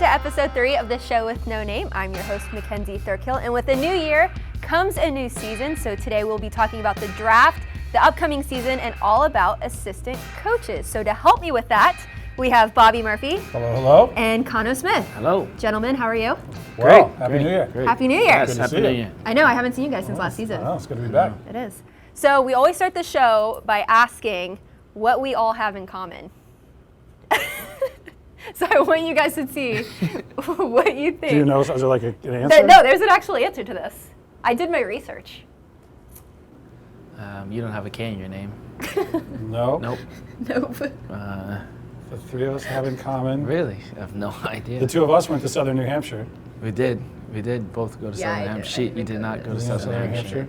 to episode 3 of the show with no name. I'm your host, Mackenzie Thurkill, and with a new year comes a new season. So today we'll be talking about the draft, the upcoming season, and all about assistant coaches. So to help me with that, we have Bobby Murphy. Hello, hello. And Connor Smith. Hello. Gentlemen, how are you? Well, Happy New Year. Great. Happy New Year. Yes, Good to Happy see New you. Year. I know, I haven't seen you guys since last season. Oh, it's good to be back. It is. So we always start the show by asking what we all have in common. So I want you guys to see what you think. Do you know, is there like an answer? No, there's an actual answer to this. I did my research. You don't have a K in your name. No. Nope. Nope. The three of us have in common. Really? I have no idea. The two of us went to Southern New Hampshire. We did. We did both go to Yeah, I Southern did. Hampshire. You did not go to Yeah, Southern Hampshire.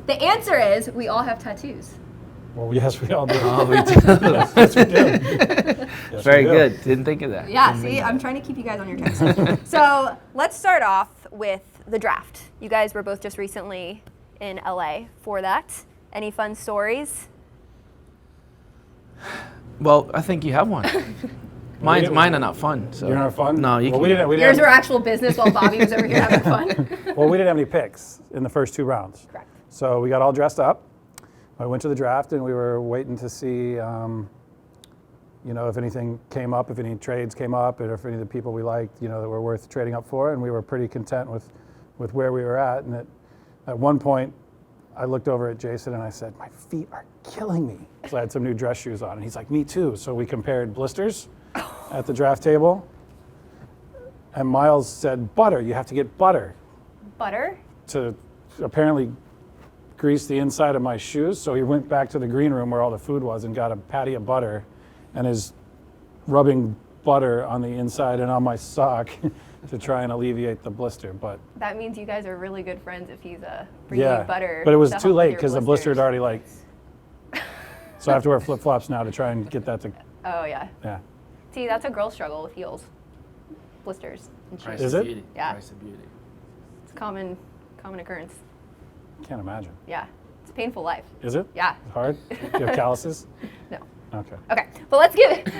The answer is we all have tattoos. Well, yes, we all do. Oh, we do. Yes, we do. Yes, Very we do. good. Didn't think of that. Yeah, Didn't see, think of I'm that. trying to keep you guys on your toes. So let's start off with the draft. You guys were both just recently in LA for that. Any fun stories? Well, I think you have one. Mine are not fun. So. You're not fun? No, you well, can. we Yours didn't were actual business while Bobby was over here having fun. well, we didn't have any picks in the first 2 rounds. Correct. So we got all dressed up. I went to the draft and we were waiting to see, if anything came up, if any trades came up, and if any of the people we liked, that were worth trading up for. And we were pretty content with where we were at. And at one point, I looked over at Jason and I said, "My feet are killing me." So I had some new dress shoes on, and he's like, "Me too." So we compared blisters at the draft table. And Miles said, "Butter. You have to get butter Butter? to apparently grease the inside of my shoes." So he went back to the green room where all the food was and got a patty of butter and is rubbing butter on the inside and on my sock to try and alleviate the blister. But That means you guys are really good friends if he's bringing you butter. but it was to too help with late your because the blister had blisters. already so I have to wear flip-flops now to try and get that to, Oh, yeah. yeah. See, that's a girl struggle with heels. Blisters and shoes. Price Is of it? Beauty. Yeah. Price of beauty. It's a common occurrence. Can't imagine. Yeah. It's a painful life. Is it? Yeah. Hard? You have calluses? No. Okay. Okay, but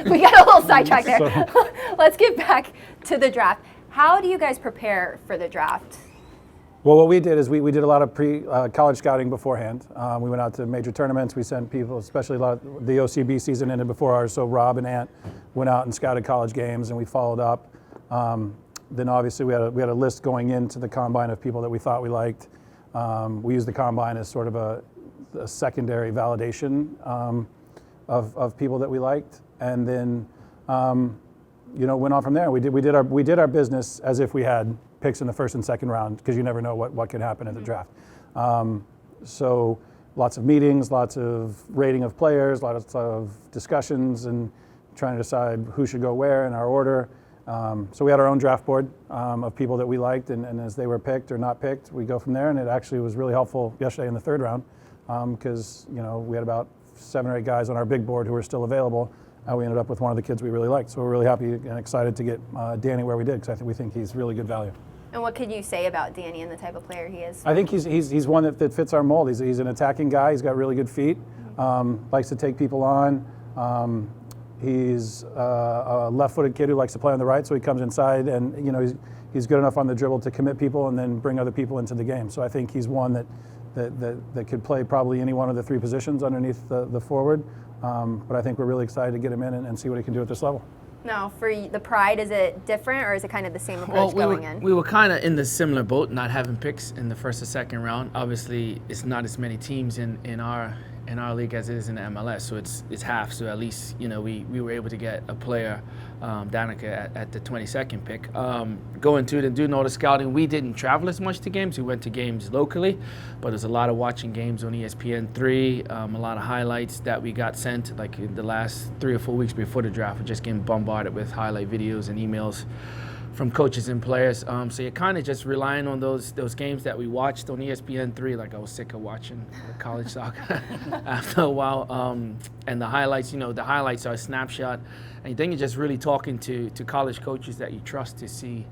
we got a little sidetracked there. So- Let's get back to the draft. How do you guys prepare for the draft? Well, what we did is we did a lot of college scouting beforehand. We went out to major tournaments. We sent people, especially the OCB season ended before ours, so Rob and Ant went out and scouted college games, and we followed up. Then obviously we had a list going into the combine of people that we thought we liked. We used the combine as sort of a secondary validation of people that we liked, and then went on from there. We did our business as if we had picks in the first and second round, because you never know what could happen at the draft. So lots of meetings, lots of rating of players, lots of discussions, and trying to decide who should go where in our order. So we had our own draft board of people that we liked, and as they were picked or not picked, we go from there. And it actually was really helpful yesterday in the 3rd round, because we had about 7 or 8 guys on our big board who were still available. We ended up with one of the kids we really liked. So we're really happy and excited to get Danny where we did, because we think he's really good value. And what could you say about Danny and the type of player he is? I think he's one that fits our mold. He's an attacking guy. He's got really good feet. Likes to take people on. He's a left-footed kid who likes to play on the right, so he comes inside, and he's good enough on the dribble to commit people and then bring other people into the game. So I think he's one that could play probably any one of the 3 positions underneath the forward. But I think we're really excited to get him in and see what he can do at this level. Now, for the Pride, is it different, or is it kind of the same approach going in? We were kind of in the similar boat, not having picks in the first or second round. Obviously, it's not as many teams in our league as it is in the MLS, so it's half. So at least we were able to get a player, Danica, at the 22nd pick. Going to and doing all the scouting, we didn't travel as much to games. We went to games locally, but there's a lot of watching games on ESPN3. A lot of highlights that we got sent, like in the last 3 or 4 weeks before the draft. We're just getting bombarded with highlight videos and emails from coaches and players. So you're kind of just relying on those games that we watched on ESPN3. Like, I was sick of watching college soccer after a while. And the highlights, the highlights are a snapshot. And then you're just really talking to college coaches that you trust to see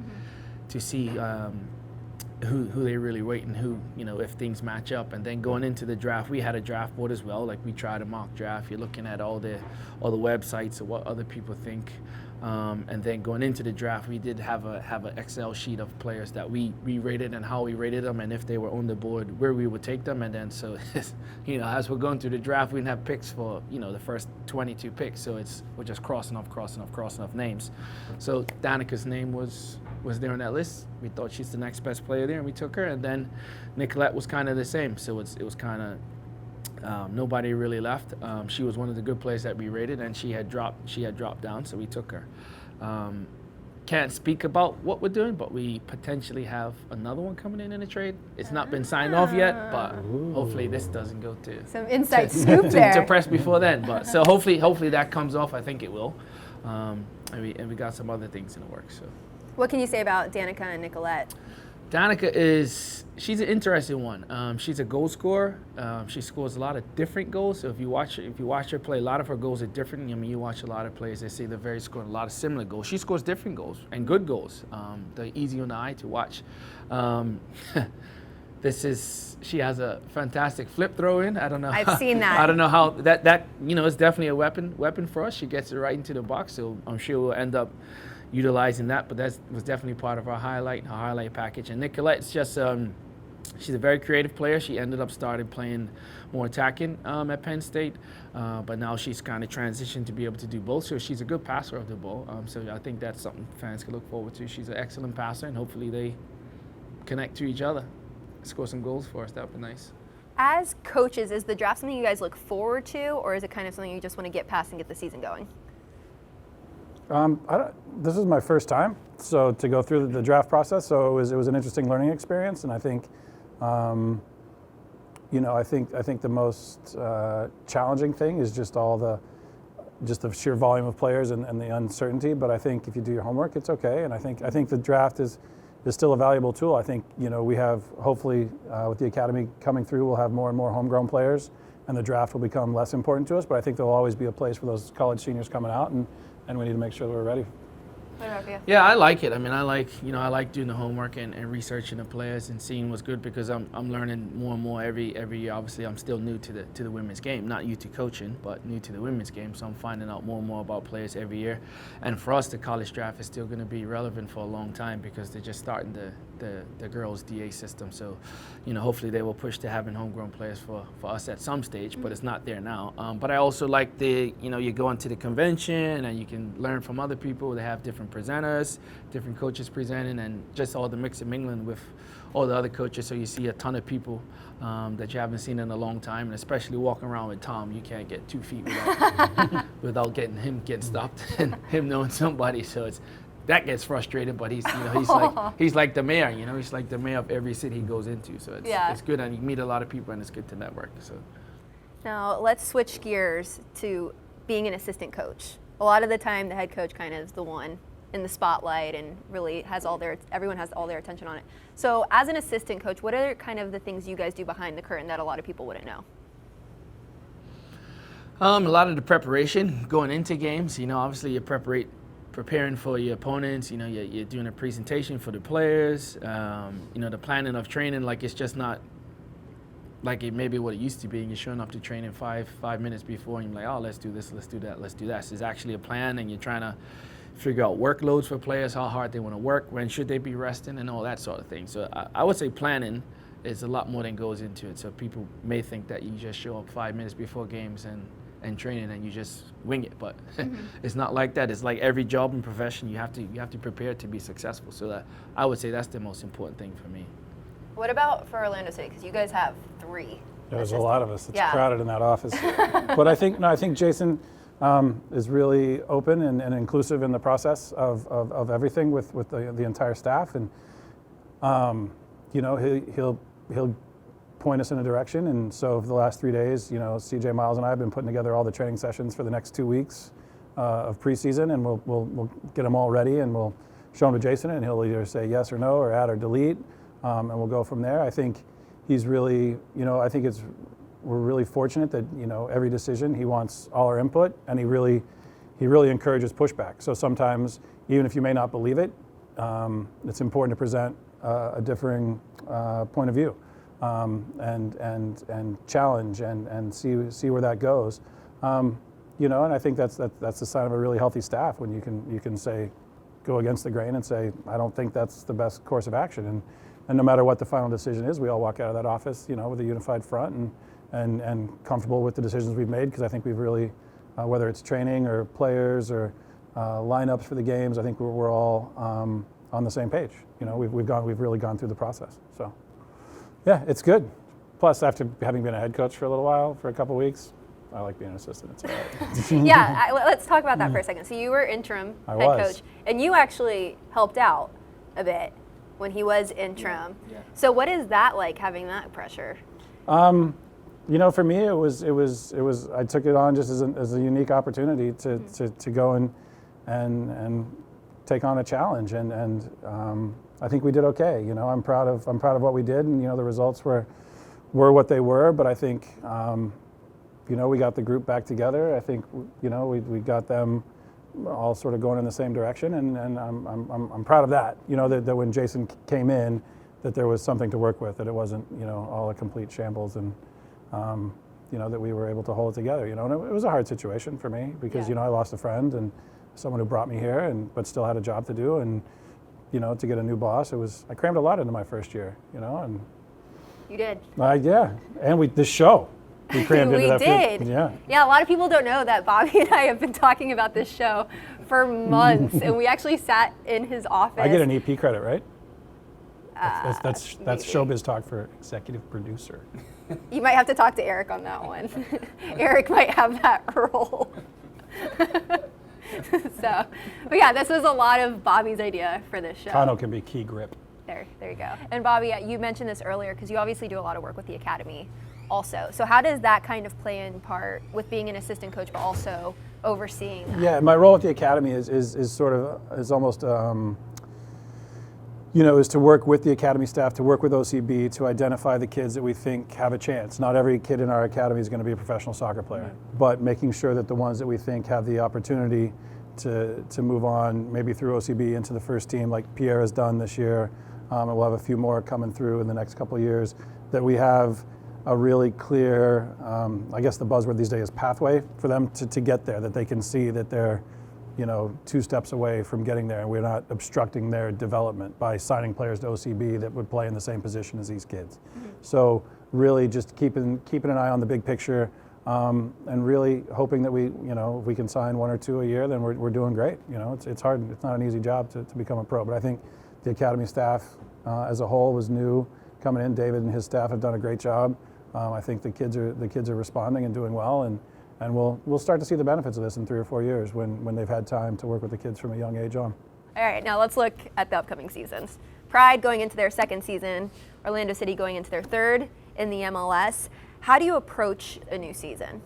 who they really rate and who, if things match up. And then going into the draft, we had a draft board as well. Like, we tried a mock draft. You're looking at all the websites of what other people think And then going into the draft, we did have an Excel sheet of players that we rated and how we rated them, and if they were on the board, where we would take them. And then so, as we're going through the draft, we didn't have picks for the first 22 picks. So we're just crossing off names. So Danica's name was there on that list. We thought she's the next best player there, and we took her. And then Nicolette was kind of the same. So it was kind of. Nobody really left. She was one of the good players that we rated, and she had dropped down, so we took her. Can't speak about what we're doing, but we potentially have another one coming in a trade. It's not been signed off yet, but hopefully this doesn't go to some inside scoop there to press before then. But so hopefully that comes off. I think it will, and we got some other things in the works. So, what can you say about Danica and Nicolette? Danica she's an interesting one. She's a goal scorer. She scores a lot of different goals. So if you watch her play, a lot of her goals are different. You watch a lot of players, they say they're very scoring a lot of similar goals. She scores different goals and good goals. They're easy on the eye to watch. She has a fantastic flip throw in. I don't know. I've seen that. I don't know how that is definitely a weapon for us. She gets it right into the box, so I'm sure we'll end up utilizing that, but that was definitely part of our highlight package. And Nicolette's just she's a very creative player. She ended up started playing more attacking at Penn State, but now she's kind of transitioned to be able to do both. So she's a good passer of the ball. So I think that's something fans can look forward to. She's an excellent passer, and hopefully they connect to each other, score some goals for us. That would be nice. As coaches, is the draft something you guys look forward to, or is it kind of something you just want to get past and get the season going? This is my first time, so to go through the draft process, so it was an interesting learning experience, and I think, I think the most challenging thing is just the sheer volume of players and the uncertainty. But I think if you do your homework, it's okay, and I think the draft is still a valuable tool. I think we have hopefully with the academy coming through, we'll have more and more homegrown players, and the draft will become less important to us. But I think there'll always be a place for those college seniors coming out, and we need to make sure that we're ready. What about you? Yeah, I like it. I mean, I like doing the homework and researching the players and seeing what's good, because I'm learning more and more every year. Obviously, I'm still new to the women's game, not new to coaching, but new to the women's game. So I'm finding out more and more about players every year. And for us, the college draft is still going to be relevant for a long time, because they're just starting the girls' DA system. So, hopefully they will push to having homegrown players for us at some stage, but it's not there now. But I also like you go into the convention and you can learn from other people. They have different presenters, different coaches presenting, and just all the mix and mingling with all the other coaches. So you see a ton of people that you haven't seen in a long time, and especially walking around with Tom, you can't get 2 feet without getting stopped and him knowing somebody. So that gets frustrating, but he's like the mayor. He's like the mayor of every city he goes into. So it's good, and you meet a lot of people, and it's good to network. So now let's switch gears to being an assistant coach. A lot of the time, the head coach kind of is the one in the spotlight and really everyone has all their attention on it. So as an assistant coach, what are kind of the things you guys do behind the curtain that a lot of people wouldn't know? A lot of the preparation going into games. Obviously you're preparing for your opponents. You're doing a presentation for the players. The planning of training, like it's just not like it maybe what it used to be, and you're showing up to training five minutes before, and you're like, oh, let's do this, let's do that, let's do that. So it's actually a plan, and you're trying to figure out workloads for players, how hard they want to work, when should they be resting, and all that sort of thing. So I would say planning is a lot more than goes into it. So people may think that you just show up 5 minutes before games and training and you just wing it, but it's not like that. It's like every job and profession, you have to prepare to be successful. So I would say that's the most important thing for me. What about for Orlando City? Because you guys have 3. There's a lot of us. It's crowded in that office. But I think Jason is really open and inclusive in the process of everything with the entire staff, and he'll point us in a direction. And so for the last 3 days, CJ Miles and I have been putting together all the training sessions for the next 2 weeks of preseason, and we'll get them all ready, and we'll show them to Jason, and he'll either say yes or no, or add or delete, and we'll go from there. I think he's really, we're really fortunate that every decision he wants all our input, and he really encourages pushback. So sometimes, even if you may not believe it, it's important to present a differing point of view, and challenge and see where that goes. And I think that's the sign of a really healthy staff when you can say, go against the grain and say, I don't think that's the best course of action. And no matter what the final decision is, we all walk out of that office, with a unified front and comfortable with the decisions we've made, because I think we've really, whether it's training or players or lineups for the games, I think we're all on the same page. We've really gone through the process. So, yeah, it's good. Plus, after having been a head coach for a little while, for a couple of weeks, I like being an assistant. It's all right. Yeah, let's talk about that for a second. So you were interim head coach, and you actually helped out a bit when he was interim. Yeah. So what is that like, having that pressure? For me, it was. I took it on just as a unique opportunity to go and take on a challenge, and I think we did okay. I'm proud of what we did, and the results were what they were. But I think we got the group back together. I think we got them all sort of going in the same direction, and I'm proud of that. That when Jason came in, that there was something to work with, that it wasn't all a complete shambles, and that we were able to hold it together. And it was a hard situation for me because I lost a friend and someone who brought me here, but still had a job to do, and to get a new boss, I crammed a lot into my first year. And you did. And this show. We crammed into that. We did. Yeah, a lot of people don't know that Bobby and I have been talking about this show for months, and we actually sat in his office. I get an EP credit, right? That's showbiz talk for executive producer. You might have to talk to Eric on that one. Eric might have that role. But yeah, this was a lot of Bobby's idea for this show. Kano can be key grip. There you go. And Bobby, you mentioned this earlier because you obviously do a lot of work with the academy also. So how does that kind of play in part with being an assistant coach, but also overseeing that? Yeah, my role at the academy is almost is to work with the academy staff, to work with OCB, to identify the kids that we think have a chance. Not every kid in our academy is going to be a professional soccer player, but making sure that the ones that we think have the opportunity to move on, maybe through OCB into the first team, like Pierre has done this year, and we'll have a few more coming through in the next couple of years, that we have a really clear, I guess the buzzword these days is pathway for them to get there, that they can see that they're 2 steps away from getting there, and we're not obstructing their development by signing players to OCB that would play in the same position as these kids. Mm-hmm. So really just keeping an eye on the big picture, and really hoping that we, if we can sign 1 or 2 a year, then we're doing great. It's hard. It's not an easy job to become a pro, but I think the academy staff as a whole was new coming in. David and his staff have done a great job. I think the kids are responding and doing well, and we'll start to see the benefits of this in 3 or 4 years when they've had time to work with the kids from a young age on. All right, now let's look at the upcoming seasons. Pride going into their 2nd season, Orlando City going into their 3rd in the MLS. How do you approach a new season?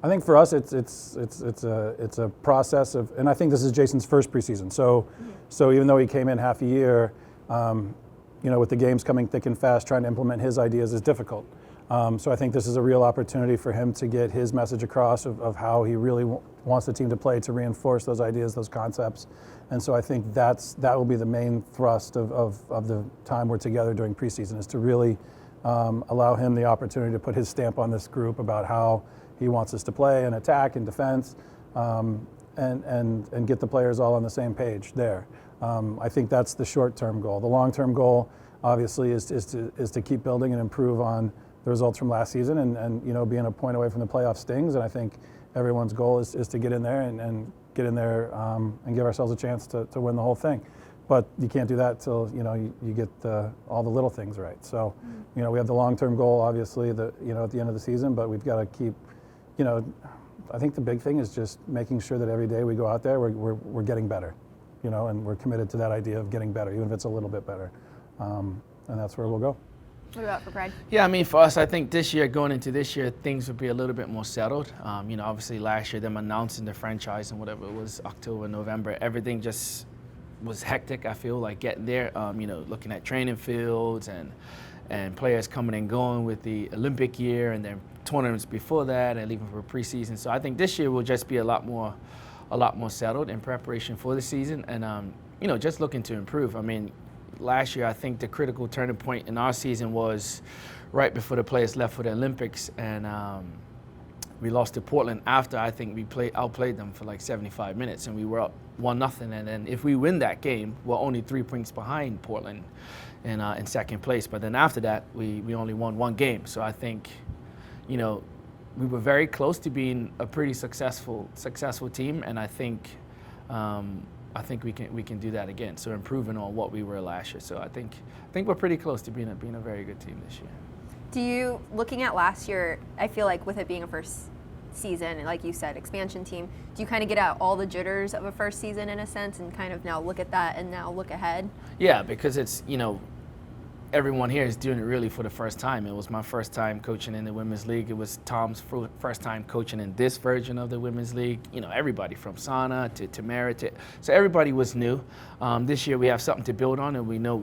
I think for us, it's a process of, and I think this is Jason's first preseason. So even though he came in half a year, with the games coming thick and fast, trying to implement his ideas is difficult. So I think this is a real opportunity for him to get his message across of how he really wants the team to play, to reinforce those ideas, those concepts. And so I think that will be the main thrust of the time we're together during preseason, is to really allow him the opportunity to put his stamp on this group about how he wants us to play and attack and defense, and get the players all on the same page there. I think that's the short-term goal. The long-term goal, obviously, is to keep building and improve on the results from last season, and being a point away from the playoff stings. And I think everyone's goal is to get in there and get in there and give ourselves a chance to win the whole thing. But you can't do that till you get all the little things right. So we have the long-term goal, obviously, at the end of the season, but we've got to keep, I think the big thing is just making sure that every day we go out there, we're getting better, and we're committed to that idea of getting better, even if it's a little bit better, and that's where we'll go. What about for Pride? Yeah, I mean, for us, I think going into this year, things would be a little bit more settled. Obviously last year, them announcing the franchise and whatever it was, October, November, everything just was hectic. I feel like getting there, looking at training fields and players coming and going with the Olympic year and then tournaments before that and leaving for preseason. So I think this year will just be a lot more settled in preparation for the season, and just looking to improve. I mean, last year I think the critical turning point in our season was right before the players left for the Olympics, and we lost to Portland after I think we outplayed them for like 75 minutes, and we were up 1-0. And then if we win that game, we're only 3 points behind Portland in second place. But then after that, we only won 1 game. So I think, you know, we were very close to being a pretty successful team, and I think we can do that again. So improving on what we were last year. So I think we're pretty close to being a very good team this year. Do you, looking at last year, I feel like with it being a first season, and like you said, expansion team, do you kind of get out all the jitters of a first season in a sense and kind of now look at that and now look ahead? Yeah, because it's, you know, everyone here is doing it really for the first time. It was my first time coaching in the Women's League. It was Tom's first time coaching in this version of the Women's League. You know, everybody from Sana to Merit. So everybody was new. This year we have something to build on, and we know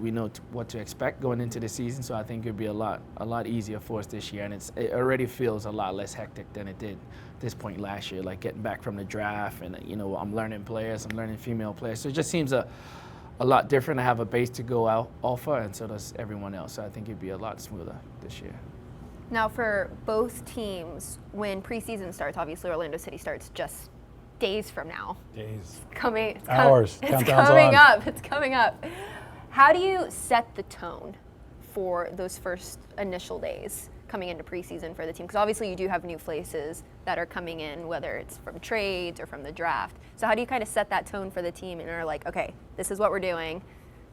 what to expect going into the season. So I think it'll be a lot easier for us this year, and it already feels a lot less hectic than it did this point last year. Like getting back from the draft, and you know, I'm learning players, I'm learning female players. So it just seems a lot different. I have a base to go out off of, and so does everyone else. So I think it'd be a lot smoother this year. Now for both teams, when preseason starts, obviously Orlando City starts just days from now. Days. Hours. It's coming up. It's coming up. How do you set the tone for those first initial days coming into preseason for the team? Because obviously you do have new faces that are coming in, whether it's from trades or from the draft. So how do you kind of set that tone for the team and are like, okay, this is what we're doing.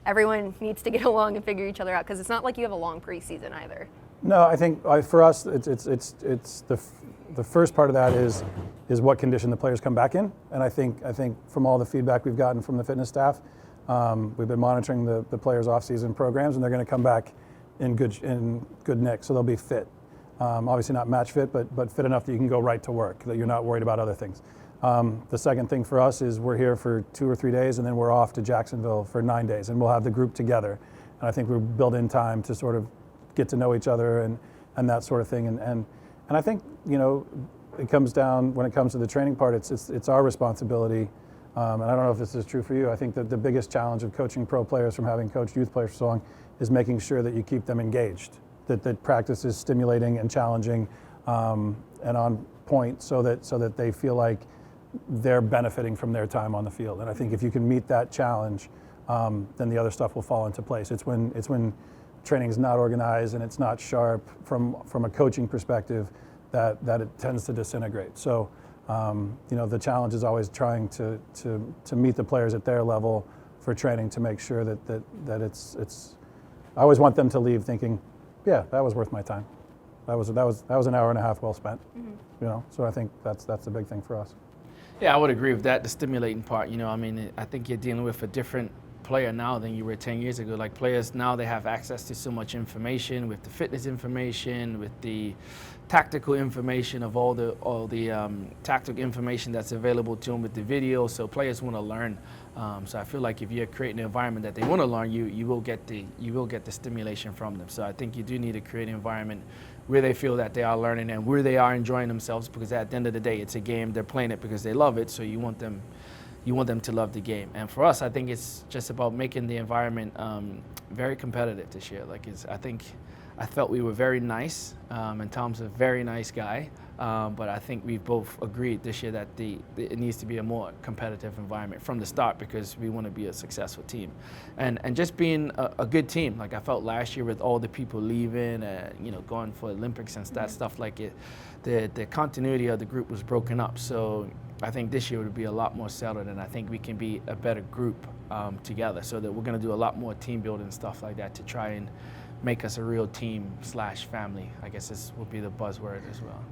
Everyone needs to get along and figure each other out, because it's not like you have a long preseason either. No, I think for us, it's the first part of that is what condition the players come back in, and I think from all the feedback we've gotten from the fitness staff, we've been monitoring the players' off-season programs, and they're going to come back in good nick, so they'll be fit. Obviously not match fit, but fit enough that you can go right to work, that you're not worried about other things. The second thing for us is we're here for 2 or 3 days, and then we're off to Jacksonville for 9 days, and we'll have the group together. And I think we'll build in time to sort of get to know each other and that sort of thing. And I think, you know, it comes down, when it comes to the training part, it's our responsibility. And I don't know if this is true for you. I think that the biggest challenge of coaching pro players from having coached youth players for so long is making sure that you keep them engaged, that practice is stimulating and challenging and on point, so that they feel like they're benefiting from their time on the field. And I think if you can meet that challenge, then the other stuff will fall into place. It's when training is not organized and it's not sharp from a coaching perspective that it tends to disintegrate. So you know, the challenge is always trying to meet the players at their level for training, to make sure that it's. I always want them to leave thinking, yeah, that was worth my time. That was an hour and a half well spent. Mm-hmm. You know, so I think that's the big thing for us. Yeah, I would agree with that. The stimulating part, you know, I mean, I think you're dealing with a different player now than you were 10 years ago. Like, players now, they have access to so much information, with the fitness information, with the tactical information of all the tactical information that's available to them with the video. So players want to learn. So I feel like if you're creating an environment that they want to learn, you will get the stimulation from them. So I think you do need to create an environment where they feel that they are learning and where they are enjoying themselves, because at the end of the day, it's a game. They're playing it because they love it. So you want them to love the game. And for us, I think it's just about making the environment very competitive this year. Like, I felt we were very nice, and Tom's a very nice guy, but I think we both agreed this year that it needs to be a more competitive environment from the start, because we want to be a successful team. And just being a good team. Like, I felt last year with all the people leaving, you know, going for Olympics and that stuff, like the continuity of the group was broken up. So I think this year would be a lot more settled, and I think we can be a better group together, so that we're going to do a lot more team building and stuff like that to try and make us a real team/family, I guess this would be the buzzword as well.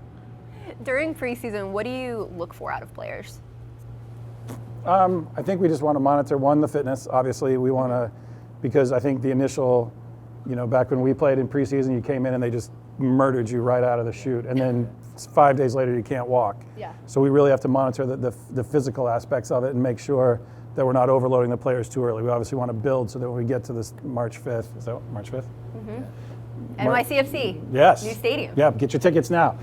During preseason, what do you look for out of players? I think we just want to monitor, the fitness. Obviously, we want to, because I think the initial, you know, back when we played in preseason, you came in and they just murdered you right out of the chute, and then 5 days later you can't walk. Yeah. So we really have to monitor the physical aspects of it and make sure that we're not overloading the players too early. We obviously want to build so that when we get to this March 5th, is that March 5th? Mm-hmm. NYCFC. Yes. New stadium. Yeah, get your tickets now.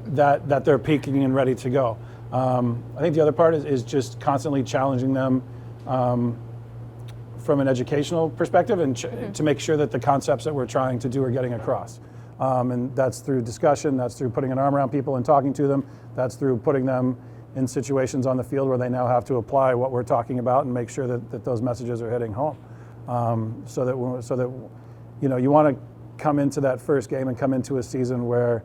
That they're peaking and ready to go. I think the other part is just constantly challenging them from an educational perspective, and to make sure that the concepts that we're trying to do are getting across. And that's through discussion, that's through putting an arm around people and talking to them, that's through putting them in situations on the field where they now have to apply what we're talking about and make sure that those messages are hitting home. So that you know, you want to come into that first game and come into a season where,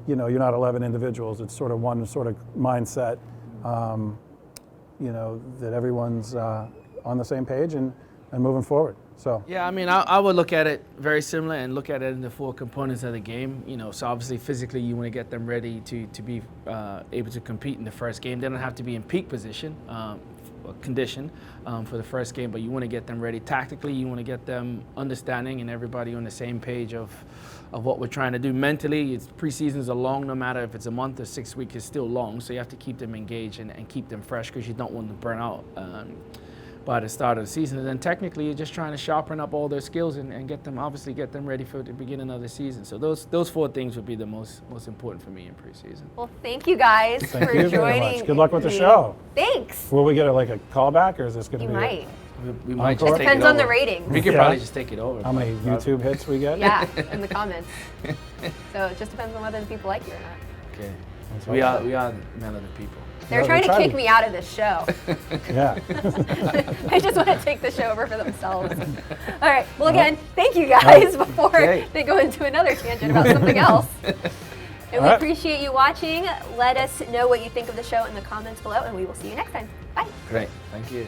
you know, you're not 11 individuals. It's sort of one sort of mindset, you know, that everyone's on the same page and moving forward. So yeah, I mean, I would look at it very similar and look at it in the 4 components of the game. You know, so obviously physically you want to get them ready to be able to compete in the first game. They don't have to be in peak position, condition for the first game, but you want to get them ready. Tactically, you want to get them understanding and everybody on the same page of what we're trying to do. Mentally, preseasons are long, no matter if it's a month or 6 weeks, it's still long. So you have to keep them engaged and keep them fresh because you don't want them to burn out by the start of the season. And then technically, you're just trying to sharpen up all their skills and get them ready for the beginning of the season. So those 4 things would be the most important for me in preseason. Well, thank you guys for Thank you very joining. much. Good luck with the me. show. Thanks. Will we get like a callback, or is this going to You be? might. We might Encore? just take Depends it on the over. ratings. We could Yeah. probably just take it over. How many YouTube hits we get? Yeah, in the comments. So it just depends on whether the people like you or not. Okay. That's We right. are men of the people. They're Yeah, trying to we're kick trying. me out of this show. Yeah. They just want to take the show over for themselves. All right. Well, again, thank you guys before Great. they go into another tangent about something else. And we All right. appreciate you watching. Let us know what you think of the show in the comments below, and we will see you next time. Bye. Great. Thank you.